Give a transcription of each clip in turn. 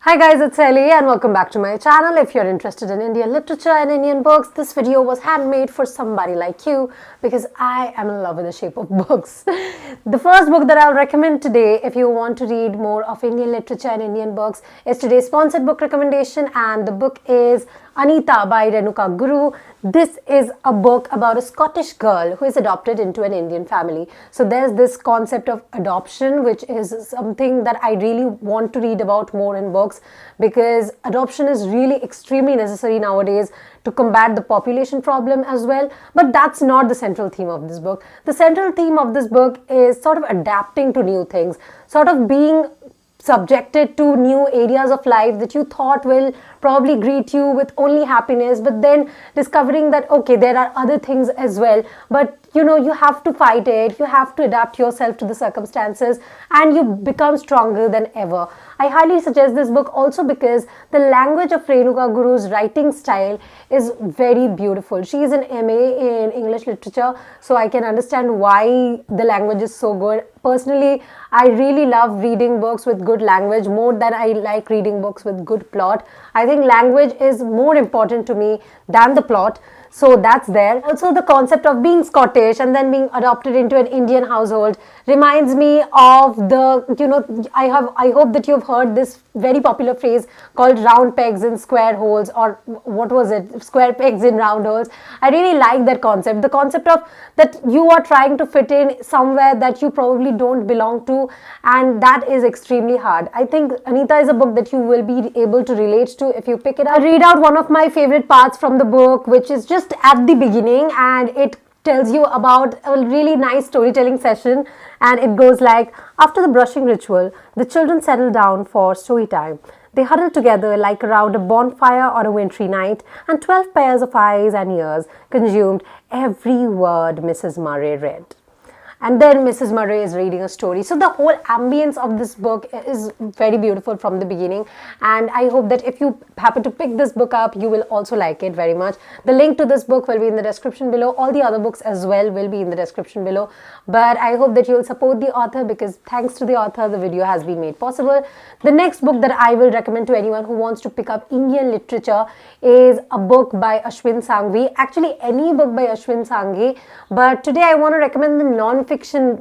Hi guys, it's Ellie and welcome back to my channel. If you're interested in Indian literature and Indian books, this video was handmade for somebody like you because I am in love with the shape of books. The first book that I'll recommend today, if you want to read more of Indian literature and Indian books, is today's sponsored book recommendation, and the book is Anita by Renuka Guru. This is a book about a Scottish girl who is adopted into an Indian family. So there's this concept of adoption, which is something that I really want to read about more in books, because adoption is really extremely necessary nowadays to combat the population problem as well. But that's not the central theme of this book. The central theme of this book is sort of adapting to new things, sort of being subjected to new areas of life that you thought will probably greet you with only happiness, but then discovering that okay, there are other things as well, but you have to fight it, you have to adapt yourself to the circumstances, and you become stronger than ever. I highly suggest this book also because the language of Renuka Guru's writing style is very beautiful. She is an MA in English literature, so I can understand why the language is so good. Personally, I really love reading books with good language more than I like reading books with good plot. I think language is more important to me than the plot. So that's there. Also, the concept of being Scottish and then being adopted into an Indian household reminds me of the, I hope that you've heard this very popular phrase called round pegs in square holes, or what was it? Square pegs in round holes. I really like that concept. The concept of that you are trying to fit in somewhere that you probably don't belong to, and that is extremely hard. I think Anita is a book that you will be able to relate to if you pick it up. I read out one of my favorite parts from the book, which is just at the beginning, and it tells you about a really nice storytelling session, and it goes like, after the brushing ritual, the children settle down for story time. They huddle together like around a bonfire on a wintry night, and 12 pairs of eyes and ears consumed every word Mrs. Murray read. And then Mrs. Murray is reading a story. So the whole ambience of this book is very beautiful from the beginning. And I hope that if you happen to pick this book up, you will also like it very much. The link to this book will be in the description below. All the other books as well will be in the description below. But I hope that you will support the author, because thanks to the author, the video has been made possible. The next book that I will recommend to anyone who wants to pick up Indian literature is a book by Ashwin Sanghavi. Actually, any book by Ashwin Sanghavi. But today I want to recommend the non-fiction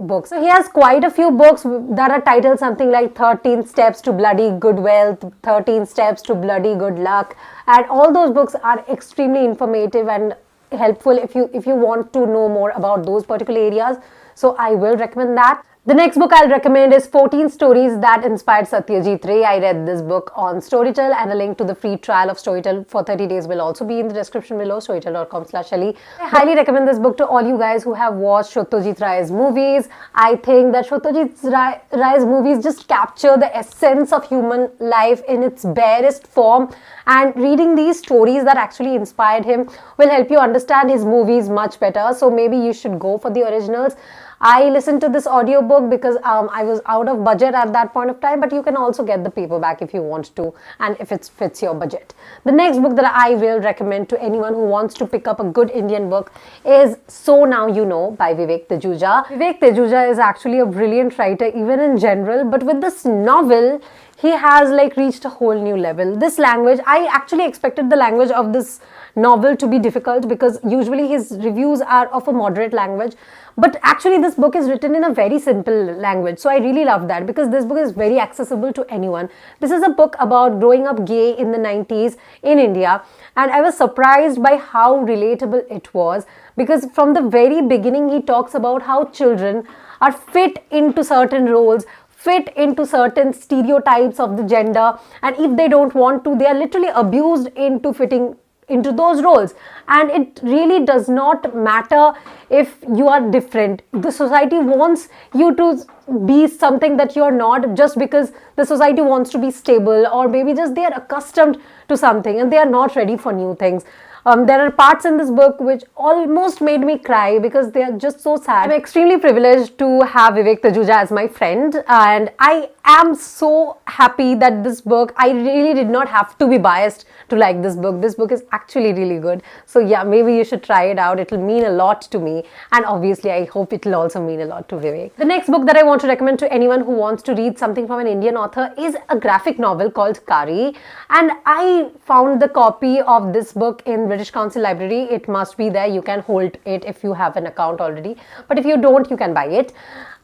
books. So he has quite a few books that are titled something like 13 Steps to Bloody Good Wealth, 13 Steps to Bloody Good Luck, and all those books are extremely informative and helpful if you want to know more about those particular areas. So I will recommend that. The next book I'll recommend is 14 Stories That Inspired Satyajit Ray. I read this book on Storytel, and a link to the free trial of Storytel for 30 days will also be in the description below, storytel.com/Ali. I highly recommend this book to all you guys who have watched Satyajit Ray's movies. I think that Satyajit Ray's movies just capture the essence of human life in its barest form, and reading these stories that actually inspired him will help you understand his movies much better. So maybe you should go for the originals. I listened to this audiobook because I was out of budget at that point of time, but you can also get the paperback if you want to, and if it fits your budget. The next book that I will recommend to anyone who wants to pick up a good Indian book is So Now You Know by Vivek Tejuja. Vivek Tejuja is actually a brilliant writer even in general, but with this novel, he has reached a whole new level. This language, I actually expected the language of this novel to be difficult because usually his reviews are of a moderate language, but actually this book is written in a very simple language. So I really love that because this book is very accessible to anyone. This is a book about growing up gay in the 90s in India, and I was surprised by how relatable it was, because from the very beginning he talks about how children are fit into certain roles, fit into certain stereotypes of the gender, and if they don't want to, they are literally abused into fitting into those roles. And it really does not matter if you are different. The society wants you to be something that you're not, just because the society wants to be stable, or maybe just they are accustomed to something and they are not ready for new things. There are parts in this book which almost made me cry because they are just so sad. I'm extremely privileged to have Vivek Tajuja as my friend, and I am so happy that this book, I really did not have to be biased to like this book. This book is actually really good. So yeah, maybe you should try it out. It'll mean a lot to me, and obviously I hope it'll also mean a lot to Vivek. The next book that I want to recommend to anyone who wants to read something from an Indian author is a graphic novel called Carrie, and I found the copy of this book in British Council Library. It must be there. You can hold it if you have an account already, but if you don't, you can buy it.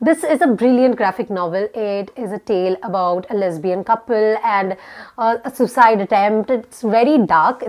This is a brilliant graphic novel. It is a tale about a lesbian couple and a suicide attempt. It's very dark.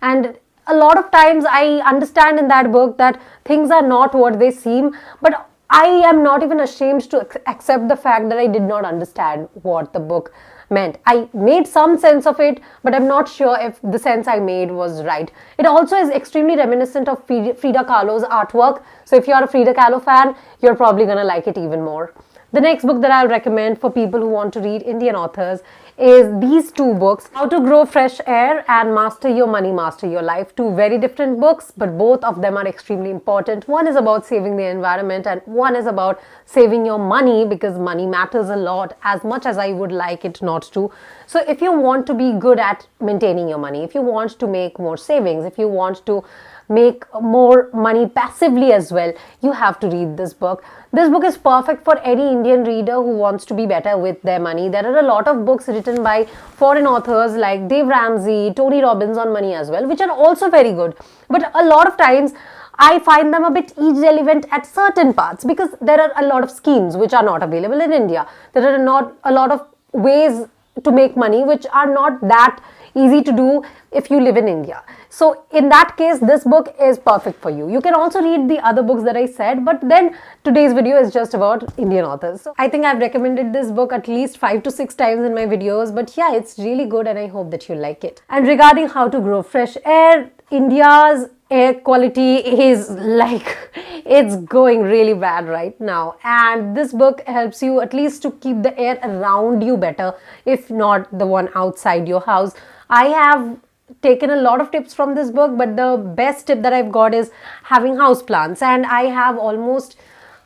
And a lot of times I understand in that book that things are not what they seem, but I am not even ashamed to accept the fact that I did not understand what the book meant. I made some sense of it, but I'm not sure if the sense I made was right. It also is extremely reminiscent of Frida Kahlo's artwork. So if you're a Frida Kahlo fan, you're probably gonna like it even more. The next book that I'll recommend for people who want to read Indian authors is these two books, How to Grow Fresh Air and Master Your Money, Master Your Life. Two very different books, but both of them are extremely important. One is about saving the environment and one is about saving your money, because money matters a lot, as much as I would like it not to. So if you want to be good at maintaining your money, if you want to make more savings, if you want to make more money passively as well, you have to read this book. This book is perfect for any Indian reader who wants to be better with their money. There are a lot of books written by foreign authors like Dave Ramsey, Tony Robbins on money as well, which are also very good. But a lot of times I find them a bit irrelevant at certain parts because there are a lot of schemes which are not available in India. There are not a lot of ways to make money which are not that easy to do if you live in India. So in that case, this book is perfect for you. You can also read the other books that I said, but then today's video is just about Indian authors. So I think I've recommended this book at least 5 to 6 times in my videos, but yeah, it's really good and I hope that you like it. And regarding How to Grow Fresh Air, India's air quality is like, it's going really bad right now, and this book helps you at least to keep the air around you better, if not the one outside your house. I have taken a lot of tips from this book, but the best tip that I've got is having house plants, and I have almost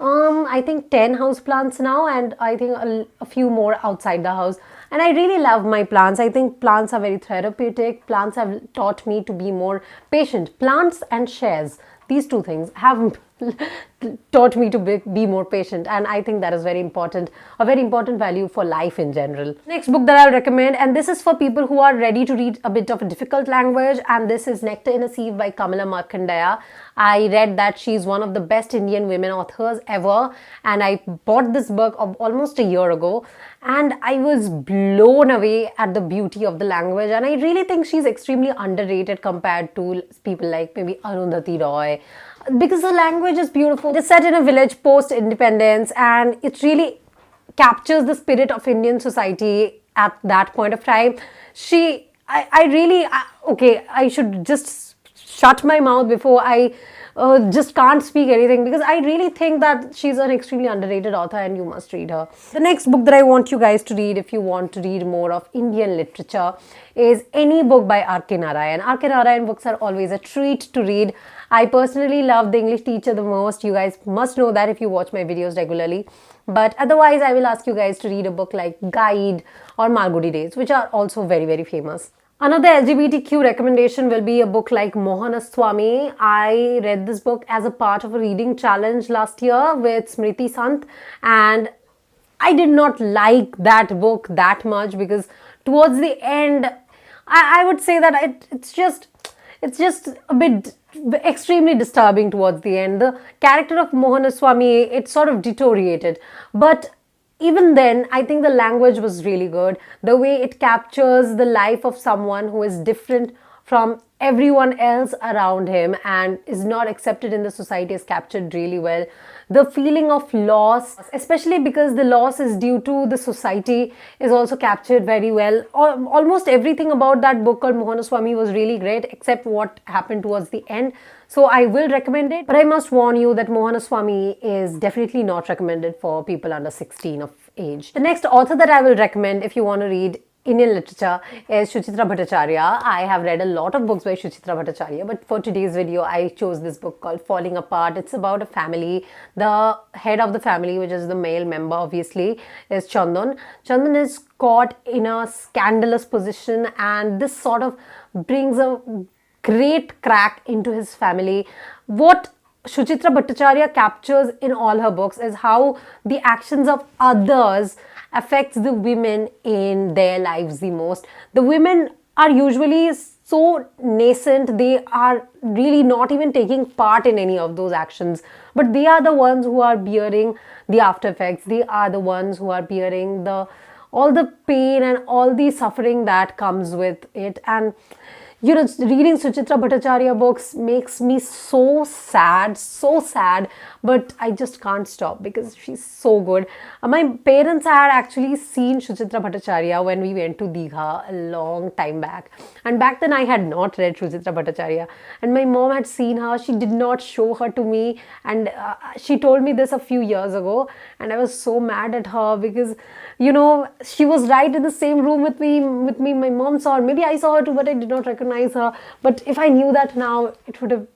I think 10 house plants now, and I think a few more outside the house. And I really love my plants. I think plants are very therapeutic. Plants have taught me to be more patient. Plants and shares, these two things have taught me to be more patient, and I think that is very important, a very important value for life in general. Next book that I'll recommend, and this is for people who are ready to read a bit of a difficult language, and this is Nectar in a Sieve by Kamala Markandeya. I read that she's one of the best Indian women authors ever, and I bought this book almost a year ago, and I was blown away at the beauty of the language, and I really think she's extremely underrated compared to people like maybe Arundhati Roy, because the language is beautiful. It's set in a village post-independence, and it really captures the spirit of Indian society at that point of time. I should just shut my mouth before I just can't speak anything, because I really think that she's an extremely underrated author and you must read her. The next book that I want you guys to read, if you want to read more of Indian literature, is any book by R.K. Narayan. R.K. Narayan books are always a treat to read. I personally love The English Teacher the most. You guys must know that if you watch my videos regularly. But otherwise, I will ask you guys to read a book like Guide or Malgudi Days, which are also very, very famous. Another LGBTQ recommendation will be a book like Mohana Swami. I read this book as a part of a reading challenge last year with Smriti Sant, and I did not like that book that much because towards the end, I would say that it's just a bit extremely disturbing towards the end. The character of Mohana Swami, it sort of deteriorated, but even then, I think the language was really good. The way it captures the life of someone who is different from everyone else around him and is not accepted in the society is captured really well. The feeling of loss, especially because the loss is due to the society, is also captured very well. Almost everything about that book called Mohana Swami was really great, except what happened towards the end. So I will recommend it, but I must warn you that Mohana Swami is definitely not recommended for people under 16 of age. The next author that I will recommend if you want to read Indian literature is Suchitra Bhattacharya. I have read a lot of books by Suchitra Bhattacharya, but for today's video, I chose this book called Falling Apart. It's about a family. The head of the family, which is the male member, obviously, is Chandan. Chandan is caught in a scandalous position, and this sort of brings a great crack into his family. What Suchitra Bhattacharya captures in all her books is how the actions of others affects the women in their lives the most. The women are usually so nascent, they are really not even taking part in any of those actions, but they are the ones who are bearing the after effects. They are the ones who are bearing all the pain and all the suffering that comes with it. And you know, reading Suchitra Bhattacharya books makes me so sad, but I just can't stop because she's so good. My parents had actually seen Suchitra Bhattacharya when we went to Digha a long time back. And back then I had not read Suchitra Bhattacharya. And my mom had seen her. She did not show her to me. And she told me this a few years ago. And I was so mad at her because, you know, she was right in the same room with me. My mom saw her. Maybe I saw her too, but I did not recognize her. But if I knew that now, it would have...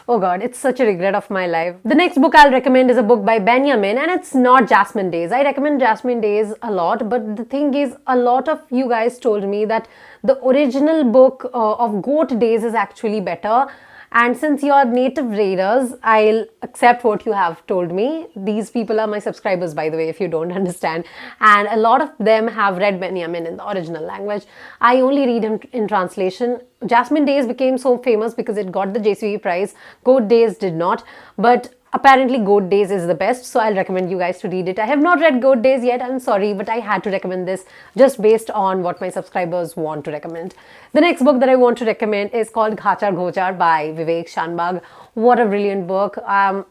Oh God, it's such a regret of my life. The next book I'll recommend is a book by Benjamin, and it's not Jasmine Days. I recommend Jasmine Days a lot, but the thing is, a lot of you guys told me that the original book of Goat Days is actually better. And since you're native readers, I'll accept what you have told me. These people are my subscribers, by the way, if you don't understand. And a lot of them have read Benjamin in the original language. I only read him in translation. Jasmine Days became so famous because it got the JCV prize. Goat Days did not. But apparently Goat Days is the best, so I'll recommend you guys to read it. I have not read Goat Days yet, I'm sorry, but I had to recommend this just based on what my subscribers want to recommend. The next book that I want to recommend is called Ghachar Ghochar by Vivek Shanbag. What a brilliant book. I'll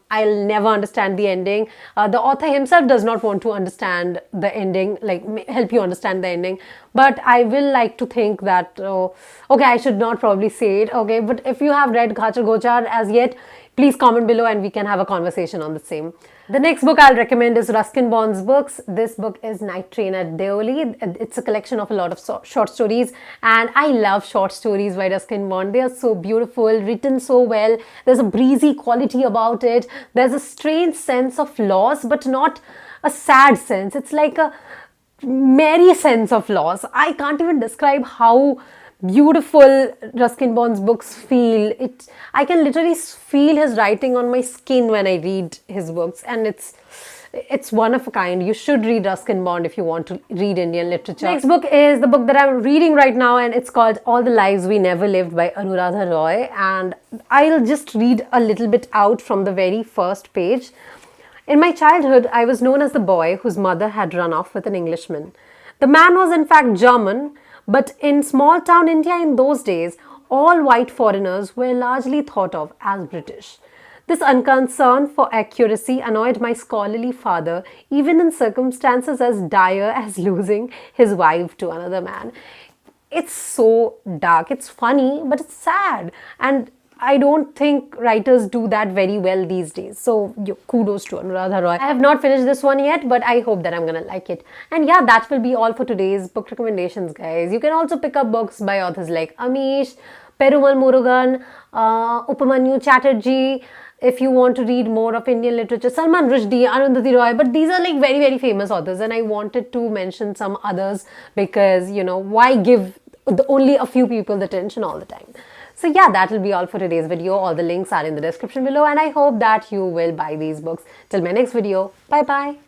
never understand the ending. The author himself does not want to understand the ending, like help you understand the ending. But I will like to think that, okay, I should not probably say it, okay, but if you have read Ghachar Ghochar as yet, please comment below and we can have a conversation on the same. The next book I'll recommend is Ruskin Bond's books. This book is Night Train at Deoli. It's a collection of a lot of short stories, and I love short stories by Ruskin Bond. They are so beautiful, written so well. There's a breezy quality about it. There's a strange sense of loss, but not a sad sense. It's like a merry sense of loss. I can't even describe how beautiful Ruskin Bond's books feel. I can literally feel his writing on my skin when I read his books, and it's one of a kind. You should read Ruskin Bond if you want to read Indian literature. Next book is the book that I'm reading right now, and it's called All the Lives We Never Lived by Anuradha Roy, and I'll just read a little bit out from the very first page. In my childhood, I was known as the boy whose mother had run off with an Englishman. The man was in fact German, but in small town India in those days, all white foreigners were largely thought of as British. This unconcern for accuracy annoyed my scholarly father, even in circumstances as dire as losing his wife to another man. It's so dark, it's funny, but it's sad. And I don't think writers do that very well these days. So kudos to Anuradha Roy. I have not finished this one yet, but I hope that I'm gonna like it. And yeah, that will be all for today's book recommendations, guys. You can also pick up books by authors like Amish, Perumal Murugan, Upamanyu Chatterjee. If you want to read more of Indian literature, Salman Rushdie, Arundhati Roy, but these are like very, very famous authors, and I wanted to mention some others because, you know, why give only a few people the attention all the time. So yeah, that will be all for today's video. All the links are in the description below, and I hope that you will buy these books. Till my next video, bye bye.